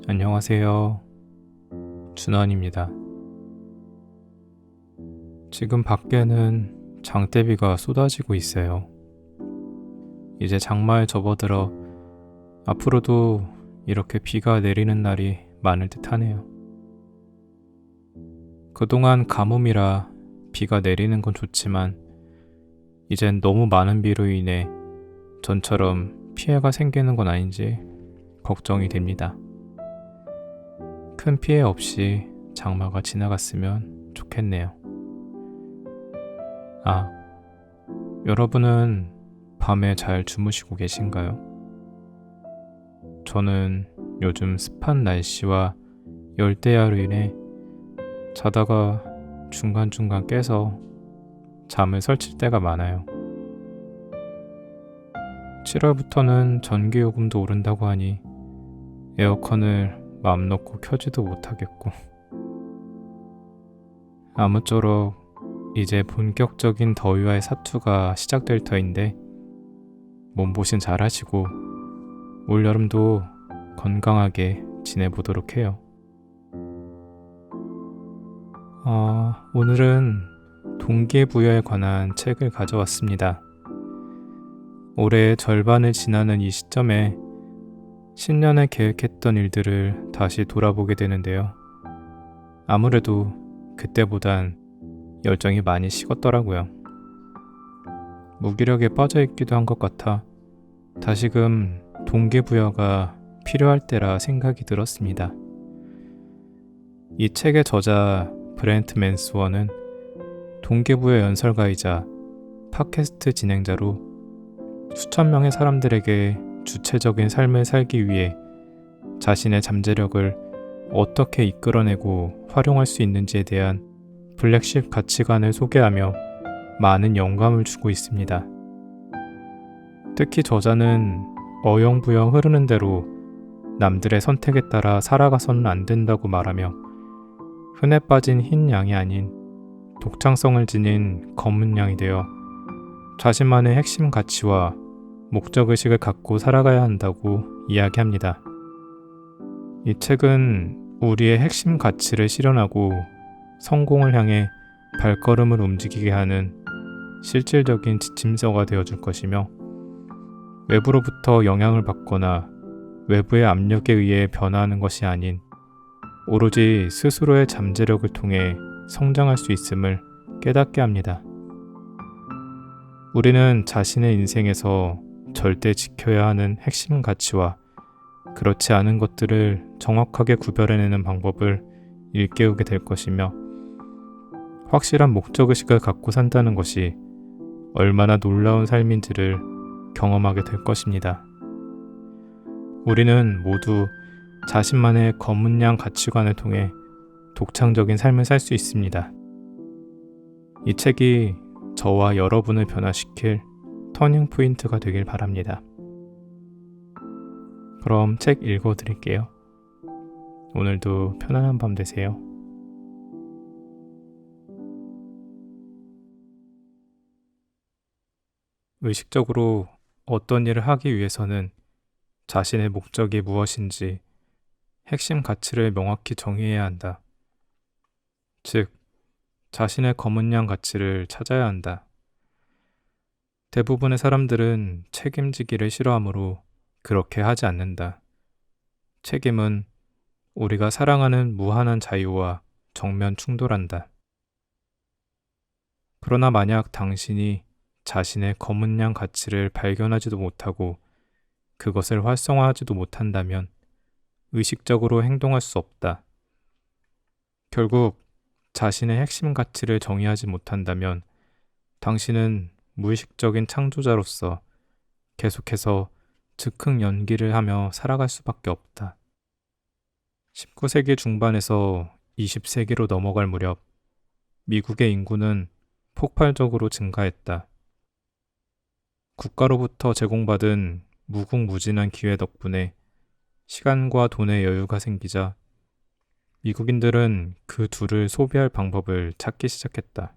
안녕하세요. 준원입니다. 지금 밖에는 장대비가 쏟아지고 있어요. 이제 장마에 접어들어 앞으로도 이렇게 비가 내리는 날이 많을 듯 하네요. 그동안 가뭄이라 비가 내리는 건 좋지만 이젠 너무 많은 비로 인해 전처럼 피해가 생기는 건 아닌지 걱정이 됩니다. 큰 피해 없이 장마가 지나갔으면 좋겠네요. 아, 여러분은 밤에 잘 주무시고 계신가요? 저는 요즘 습한 날씨와 열대야로 인해 자다가 중간중간 깨서 잠을 설칠 때가 많아요. 7월부터는 전기요금도 오른다고 하니 에어컨을 마음 놓고 켜지도 못하겠고, 아무쪼록 이제 본격적인 더위와의 사투가 시작될 터인데 몸보신 잘 하시고 올여름도 건강하게 지내보도록 해요. 오늘은 동기부여에 관한 책을 가져왔습니다. 올해의 절반을 지나는 이 시점에 신년에 계획했던 일들을 다시 돌아보게 되는데요. 아무래도 그때보단 열정이 많이 식었더라고요. 무기력에 빠져있기도 한 것 같아 다시금 동기부여가 필요할 때라 생각이 들었습니다. 이 책의 저자 브렌트 맨스원은 동기부여 연설가이자 팟캐스트 진행자로 수천 명의 사람들에게 주체적인 삶을 살기 위해 자신의 잠재력을 어떻게 이끌어내고 활용할 수 있는지에 대한 블랙십 가치관을 소개하며 많은 영감을 주고 있습니다. 특히 저자는 어영부영 흐르는 대로 남들의 선택에 따라 살아가서는 안 된다고 말하며 흔해 빠진 흰 양이 아닌 독창성을 지닌 검은 양이 되어 자신만의 핵심 가치와 목적의식을 갖고 살아가야 한다고 이야기합니다. 이 책은 우리의 핵심 가치를 실현하고 성공을 향해 발걸음을 움직이게 하는 실질적인 지침서가 되어줄 것이며 외부로부터 영향을 받거나 외부의 압력에 의해 변화하는 것이 아닌 오로지 스스로의 잠재력을 통해 성장할 수 있음을 깨닫게 합니다. 우리는 자신의 인생에서 절대 지켜야 하는 핵심 가치와 그렇지 않은 것들을 정확하게 구별해내는 방법을 일깨우게 될 것이며 확실한 목적의식을 갖고 산다는 것이 얼마나 놀라운 삶인지를 경험하게 될 것입니다. 우리는 모두 자신만의 검은 양 가치관을 통해 독창적인 삶을 살 수 있습니다. 이 책이 저와 여러분을 변화시킬 터닝 포인트가 되길 바랍니다. 그럼 책 읽어드릴게요. 오늘도 편안한 밤 되세요. 의식적으로 어떤 일을 하기 위해서는 자신의 목적이 무엇인지 핵심 가치를 명확히 정의해야 한다. 즉, 자신의 검은 양 가치를 찾아야 한다. 대부분의 사람들은 책임지기를 싫어하므로 그렇게 하지 않는다. 책임은 우리가 사랑하는 무한한 자유와 정면 충돌한다. 그러나 만약 당신이 자신의 검은 양 가치를 발견하지도 못하고 그것을 활성화하지도 못한다면 의식적으로 행동할 수 없다. 결국 자신의 핵심 가치를 정의하지 못한다면 당신은 무의식적인 창조자로서 계속해서 즉흥 연기를 하며 살아갈 수밖에 없다. 19세기 중반에서 20세기로 넘어갈 무렵 미국의 인구는 폭발적으로 증가했다. 국가로부터 제공받은 무궁무진한 기회 덕분에 시간과 돈의 여유가 생기자 미국인들은 그 둘을 소비할 방법을 찾기 시작했다.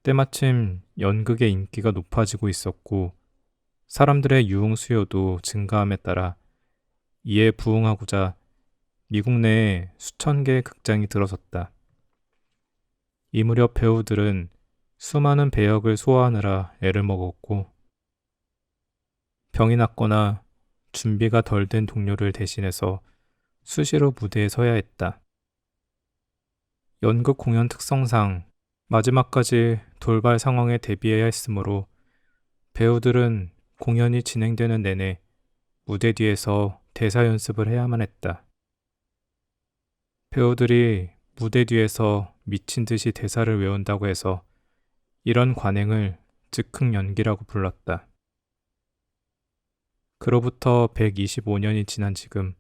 때마침 연극의 인기가 높아지고 있었고 사람들의 유흥 수요도 증가함에 따라 이에 부응하고자 미국 내에 수천 개의 극장이 들어섰다. 이 무렵 배우들은 수많은 배역을 소화하느라 애를 먹었고 병이 났거나 준비가 덜 된 동료를 대신해서 수시로 무대에 서야 했다. 연극 공연 특성상 마지막까지 돌발 상황에 대비해야 했으므로 배우들은 공연이 진행되는 내내 무대 뒤에서 대사 연습을 해야만 했다. 배우들이 무대 뒤에서 미친 듯이 대사를 외운다고 해서 이런 관행을 즉흥 연기라고 불렀다. 그로부터 125년이 지난 지금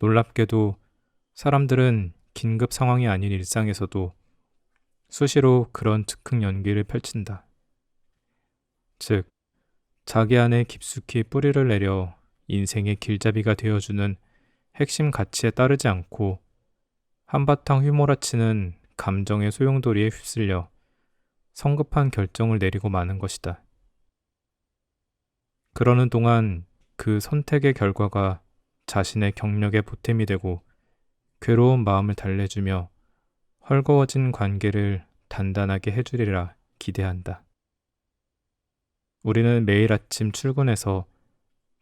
놀랍게도 사람들은 긴급 상황이 아닌 일상에서도 수시로 그런 즉흥 연기를 펼친다. 즉, 자기 안에 깊숙이 뿌리를 내려 인생의 길잡이가 되어주는 핵심 가치에 따르지 않고 한바탕 휘몰아치는 감정의 소용돌이에 휩쓸려 성급한 결정을 내리고 마는 것이다. 그러는 동안 그 선택의 결과가 자신의 경력에 보탬이 되고 괴로운 마음을 달래주며 헐거워진 관계를 단단하게 해주리라 기대한다. 우리는 매일 아침 출근해서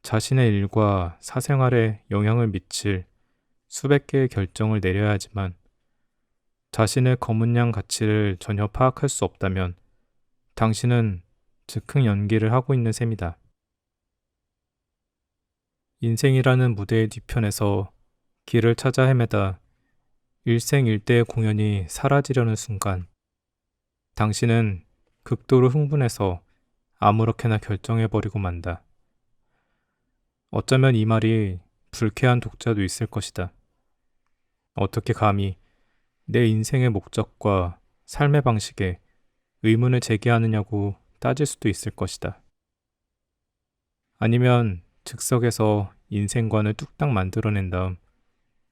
자신의 일과 사생활에 영향을 미칠 수백 개의 결정을 내려야 하지만 자신의 검은 양 가치를 전혀 파악할 수 없다면 당신은 즉흥 연기를 하고 있는 셈이다. 인생이라는 무대의 뒤편에서 길을 찾아 헤매다 일생일대의 공연이 사라지려는 순간 당신은 극도로 흥분해서 아무렇게나 결정해버리고 만다. 어쩌면 이 말이 불쾌한 독자도 있을 것이다. 어떻게 감히 내 인생의 목적과 삶의 방식에 의문을 제기하느냐고 따질 수도 있을 것이다. 아니면 즉석에서 인생관을 뚝딱 만들어낸 다음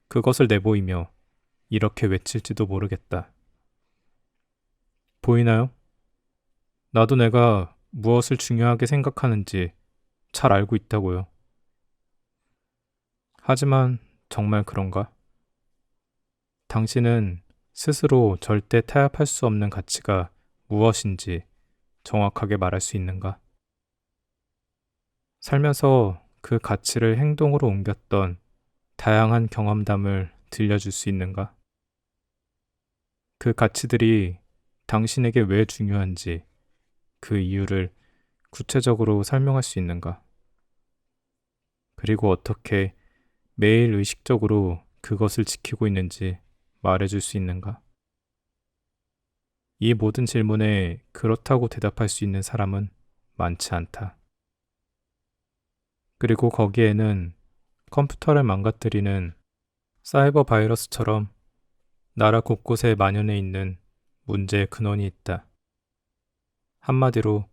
그것을 내보이며 이렇게 외칠지도 모르겠다. 보이나요? 나도 내가 무엇을 중요하게 생각하는지 잘 알고 있다고요. 하지만 정말 그런가? 당신은 스스로 절대 타협할 수 없는 가치가 무엇인지 정확하게 말할 수 있는가? 살면서 그 가치를 행동으로 옮겼던 다양한 경험담을 들려줄 수 있는가? 그 가치들이 당신에게 왜 중요한지 그 이유를 구체적으로 설명할 수 있는가? 그리고 어떻게 매일 의식적으로 그것을 지키고 있는지 말해줄 수 있는가? 이 모든 질문에 그렇다고 대답할 수 있는 사람은 많지 않다. 그리고 거기에는 컴퓨터를 망가뜨리는 사이버 바이러스처럼 나라 곳곳에 만연해 있는 문제의 근원이 있다. 한마디로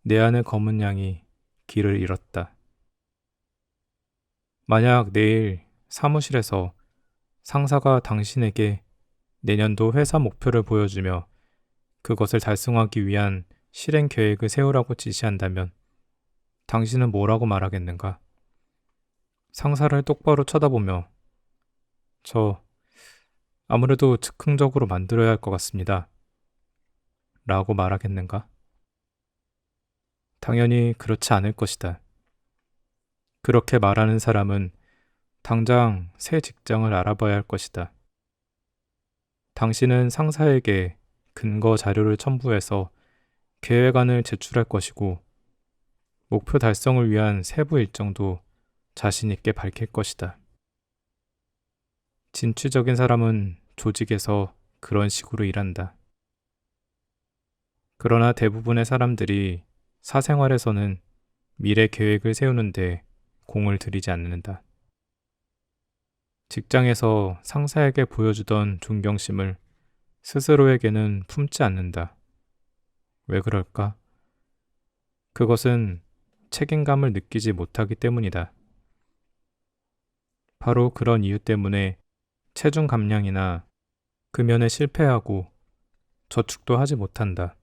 내 안의 검은 양이 길을 잃었다. 만약 내일 사무실에서 상사가 당신에게 내년도 회사 목표를 보여주며 그것을 달성하기 위한 실행 계획을 세우라고 지시한다면 당신은 뭐라고 말하겠는가? 상사를 똑바로 쳐다보며 저 아무래도 즉흥적으로 만들어야 할 것 같습니다. 라고 말하겠는가? 당연히 그렇지 않을 것이다. 그렇게 말하는 사람은 당장 새 직장을 알아봐야 할 것이다. 당신은 상사에게 근거 자료를 첨부해서 계획안을 제출할 것이고 목표 달성을 위한 세부 일정도 자신 있게 밝힐 것이다. 진취적인 사람은 조직에서 그런 식으로 일한다. 그러나 대부분의 사람들이 사생활에서는 미래 계획을 세우는데 공을 들이지 않는다. 직장에서 상사에게 보여주던 존경심을 스스로에게는 품지 않는다. 왜 그럴까? 그것은 책임감을 느끼지 못하기 때문이다. 바로 그런 이유 때문에 체중 감량이나 금연에 실패하고 저축도 하지 못한다.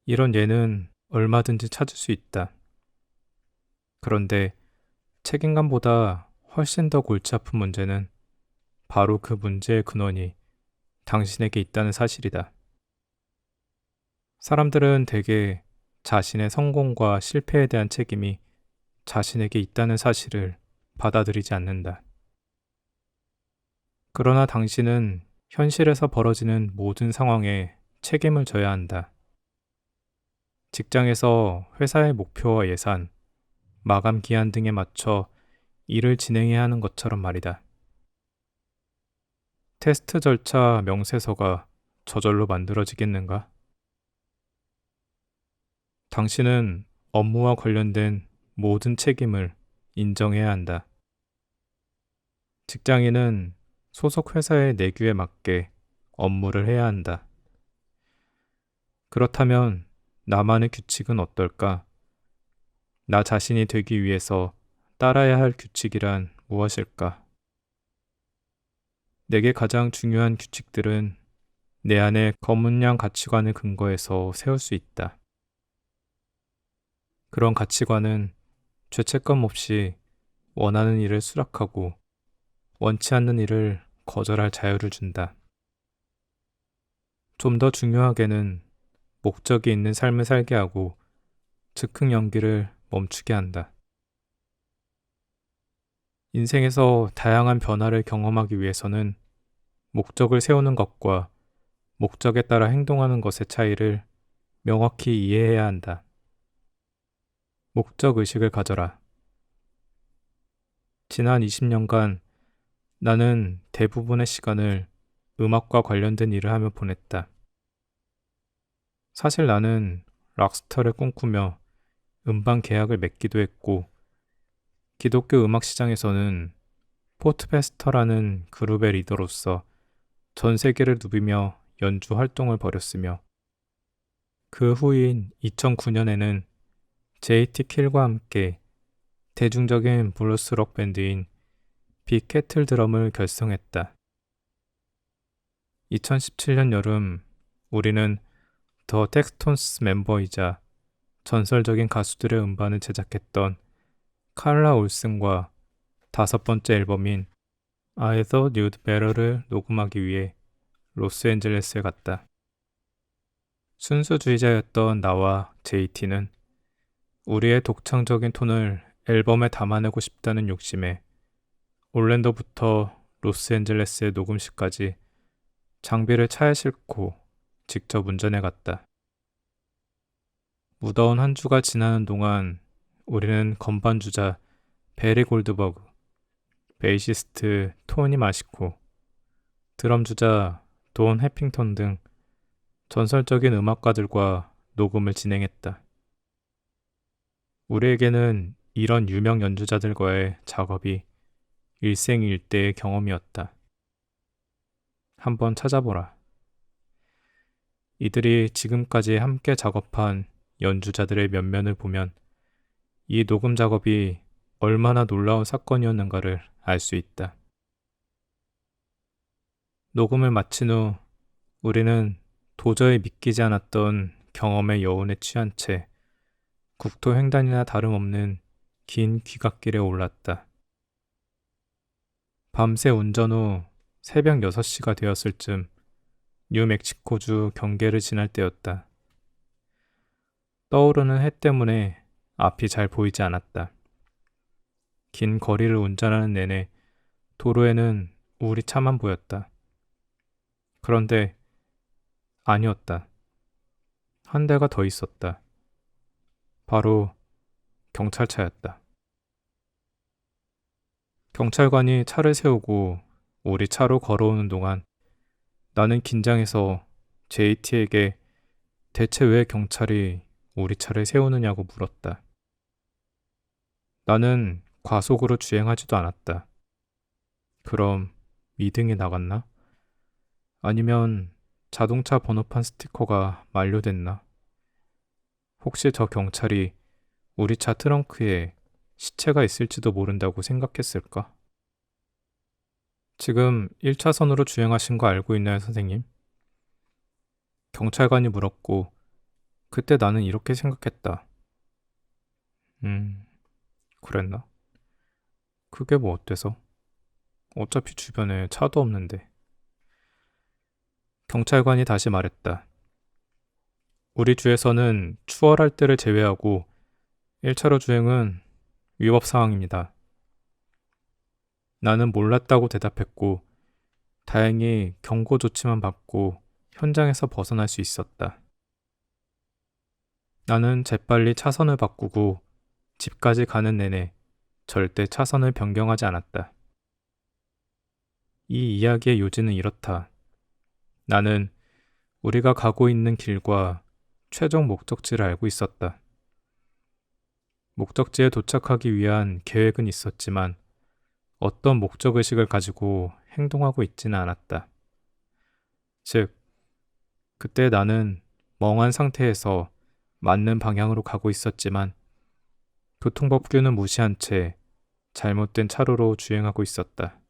이런 예는 얼마든지 찾을 수 있다. 그런데 책임감보다 훨씬 더 골치 아픈 문제는 바로 그 문제의 근원이 당신에게 있다는 사실이다. 사람들은 대개 자신의 성공과 실패에 대한 책임이 자신에게 있다는 사실을 받아들이지 않는다. 그러나 당신은 현실에서 벌어지는 모든 상황에 책임을 져야 한다. 직장에서 회사의 목표와 예산, 마감 기한 등에 맞춰 일을 진행해야 하는 것처럼 말이다. 테스트 절차 명세서가 저절로 만들어지겠는가? 당신은 업무와 관련된 모든 책임을 인정해야 한다. 직장인은 소속 회사의 내규에 맞게 업무를 해야 한다. 그렇다면 나만의 규칙은 어떨까? 나 자신이 되기 위해서 따라야 할 규칙이란 무엇일까? 내게 가장 중요한 규칙들은 내 안의 거문량 가치관을 근거해서 세울 수 있다. 그런 가치관은 죄책감 없이 원하는 일을 수락하고 원치 않는 일을 거절할 자유를 준다. 좀 더 중요하게는 목적이 있는 삶을 살게 하고 즉흥 연기를 멈추게 한다. 인생에서 다양한 변화를 경험하기 위해서는 목적을 세우는 것과 목적에 따라 행동하는 것의 차이를 명확히 이해해야 한다. 목적 의식을 가져라. 지난 20년간 나는 대부분의 시간을 음악과 관련된 일을 하며 보냈다. 사실 나는 락스타를 꿈꾸며 음반 계약을 맺기도 했고, 기독교 음악 시장에서는 포트페스터라는 그룹의 리더로서 전 세계를 누비며 연주 활동을 벌였으며, 그 후인 2009년에는 JT 킬과 함께 대중적인 블루스록 밴드인 빅캐틀 드럼을 결성했다. 2017년 여름 우리는 더 텍스톤스 멤버이자 전설적인 가수들의 음반을 제작했던 칼라 올슨과 5번째 앨범인 I Thought You'd Better를 녹음하기 위해 로스앤젤레스에 갔다. 순수주의자였던 나와 JT는 우리의 독창적인 톤을 앨범에 담아내고 싶다는 욕심에 올랜도부터 로스앤젤레스의 녹음실까지 장비를 차에 싣고 직접 운전해 갔다. 무더운 한 주가 지나는 동안 우리는 건반주자 베리 골드버그, 베이시스트 토니 마시코, 드럼주자 돈 해핑턴 등 전설적인 음악가들과 녹음을 진행했다. 우리에게는 이런 유명 연주자들과의 작업이 일생일대의 경험이었다. 한번 찾아보라. 이들이 지금까지 함께 작업한 연주자들의 면면을 보면 이 녹음 작업이 얼마나 놀라운 사건이었는가를 알 수 있다. 녹음을 마친 후 우리는 도저히 믿기지 않았던 경험의 여운에 취한 채 국토 횡단이나 다름없는 긴 귀갓길에 올랐다. 밤새 운전 후 새벽 6시가 되었을 즈음 뉴멕시코주 경계를 지날 때였다. 떠오르는 해 때문에 앞이 잘 보이지 않았다. 긴 거리를 운전하는 내내 도로에는 우리 차만 보였다. 그런데 아니었다. 한 대가 더 있었다. 바로 경찰차였다. 경찰관이 차를 세우고 우리 차로 걸어오는 동안 나는 긴장해서 JT에게 대체 왜 경찰이 우리 차를 세우느냐고 물었다. 나는 과속으로 주행하지도 않았다. 그럼 미등이 나갔나? 아니면 자동차 번호판 스티커가 만료됐나? 혹시 저 경찰이 우리 차 트렁크에 시체가 있을지도 모른다고 생각했을까? 지금 1차선으로 주행하신 거 알고 있나요, 선생님? 경찰관이 물었고, 그때 나는 이렇게 생각했다. 그랬나? 그게 뭐 어때서? 어차피 주변에 차도 없는데. 경찰관이 다시 말했다. 우리 주에서는 추월할 때를 제외하고 1차로 주행은 위법 상황입니다. 나는 몰랐다고 대답했고 다행히 경고 조치만 받고 현장에서 벗어날 수 있었다. 나는 재빨리 차선을 바꾸고 집까지 가는 내내 절대 차선을 변경하지 않았다. 이 이야기의 요지는 이렇다. 나는 우리가 가고 있는 길과 최종 목적지를 알고 있었다. 목적지에 도착하기 위한 계획은 있었지만 어떤 목적의식을 가지고 행동하고 있지는 않았다. 즉, 그때 나는 멍한 상태에서 맞는 방향으로 가고 있었지만 교통법규는 무시한 채 잘못된 차로로 주행하고 있었다.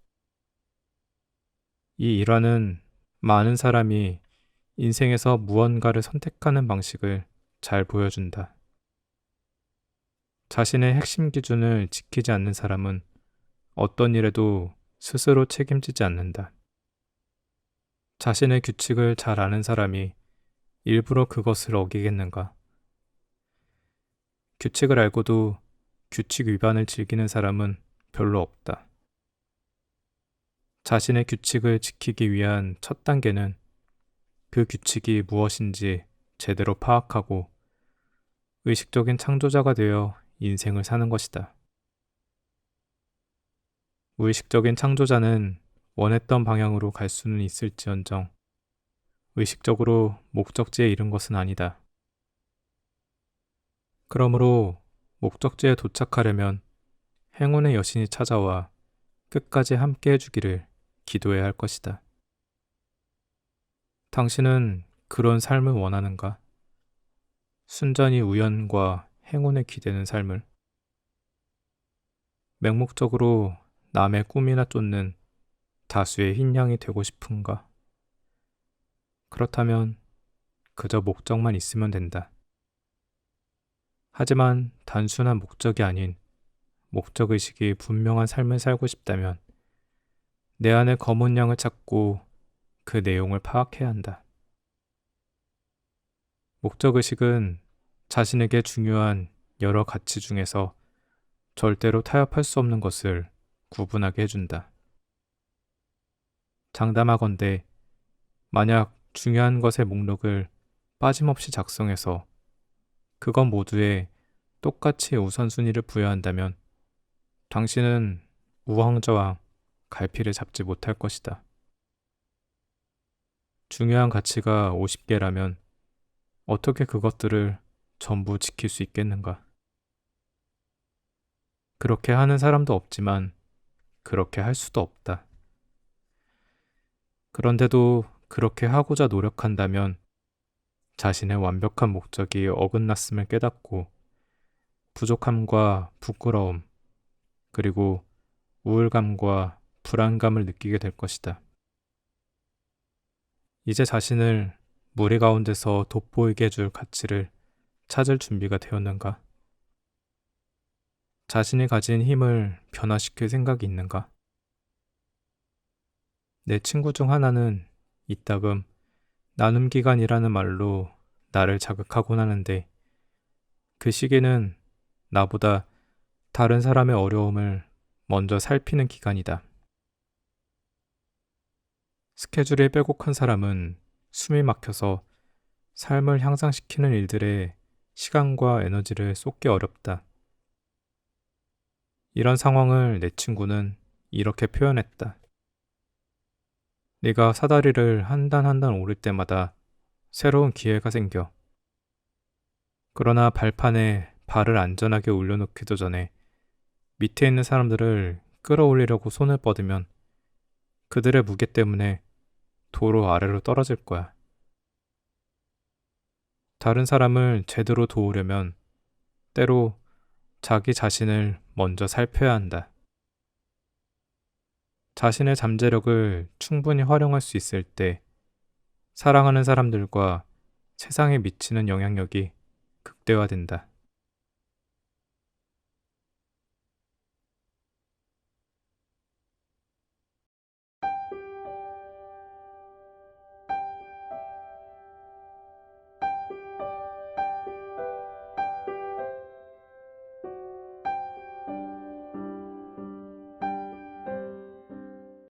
이 일화는 많은 사람이 인생에서 무언가를 선택하는 방식을 잘 보여준다. 자신의 핵심 기준을 지키지 않는 사람은 어떤 일에도 스스로 책임지지 않는다. 자신의 규칙을 잘 아는 사람이 일부러 그것을 어기겠는가? 규칙을 알고도 규칙 위반을 즐기는 사람은 별로 없다. 자신의 규칙을 지키기 위한 첫 단계는 그 규칙이 무엇인지 제대로 파악하고 의식적인 창조자가 되어 인생을 사는 것이다. 무의식적인 창조자는 원했던 방향으로 갈 수는 있을지언정 의식적으로 목적지에 이른 것은 아니다. 그러므로 목적지에 도착하려면 행운의 여신이 찾아와 끝까지 함께 해주기를 기도해야 할 것이다. 당신은 그런 삶을 원하는가? 순전히 우연과 행운에 기대는 삶을. 맹목적으로 남의 꿈이나 쫓는 다수의 흰 양이 되고 싶은가? 그렇다면 그저 목적만 있으면 된다. 하지만 단순한 목적이 아닌 목적의식이 분명한 삶을 살고 싶다면 내 안의 검은 양을 찾고 그 내용을 파악해야 한다. 목적의식은 자신에게 중요한 여러 가치 중에서 절대로 타협할 수 없는 것을 구분하게 해준다. 장담하건대 만약 중요한 것의 목록을 빠짐없이 작성해서 그것 모두에 똑같이 우선순위를 부여한다면 당신은 우왕좌왕 갈피를 잡지 못할 것이다. 중요한 가치가 50개라면 어떻게 그것들을 전부 지킬 수 있겠는가? 그렇게 하는 사람도 없지만 그렇게 할 수도 없다. 그런데도 그렇게 하고자 노력한다면 자신의 완벽한 목적이 어긋났음을 깨닫고 부족함과 부끄러움, 그리고 우울감과 불안감을 느끼게 될 것이다. 이제 자신을 무리 가운데서 돋보이게 해줄 가치를 찾을 준비가 되었는가? 자신이 가진 힘을 변화시킬 생각이 있는가? 내 친구 중 하나는 이따금 나눔기간이라는 말로 나를 자극하곤 하는데 그 시기는 나보다 다른 사람의 어려움을 먼저 살피는 기간이다. 스케줄이 빼곡한 사람은 숨이 막혀서 삶을 향상시키는 일들에 시간과 에너지를 쏟기 어렵다. 이런 상황을 내 친구는 이렇게 표현했다. 네가 사다리를 한 단 한 단 오를 때마다 새로운 기회가 생겨. 그러나 발판에 발을 안전하게 올려놓기도 전에 밑에 있는 사람들을 끌어올리려고 손을 뻗으면 그들의 무게 때문에 도로 아래로 떨어질 거야. 다른 사람을 제대로 도우려면 때로 자기 자신을 먼저 살펴야 한다. 자신의 잠재력을 충분히 활용할 수 있을 때 사랑하는 사람들과 세상에 미치는 영향력이 극대화된다.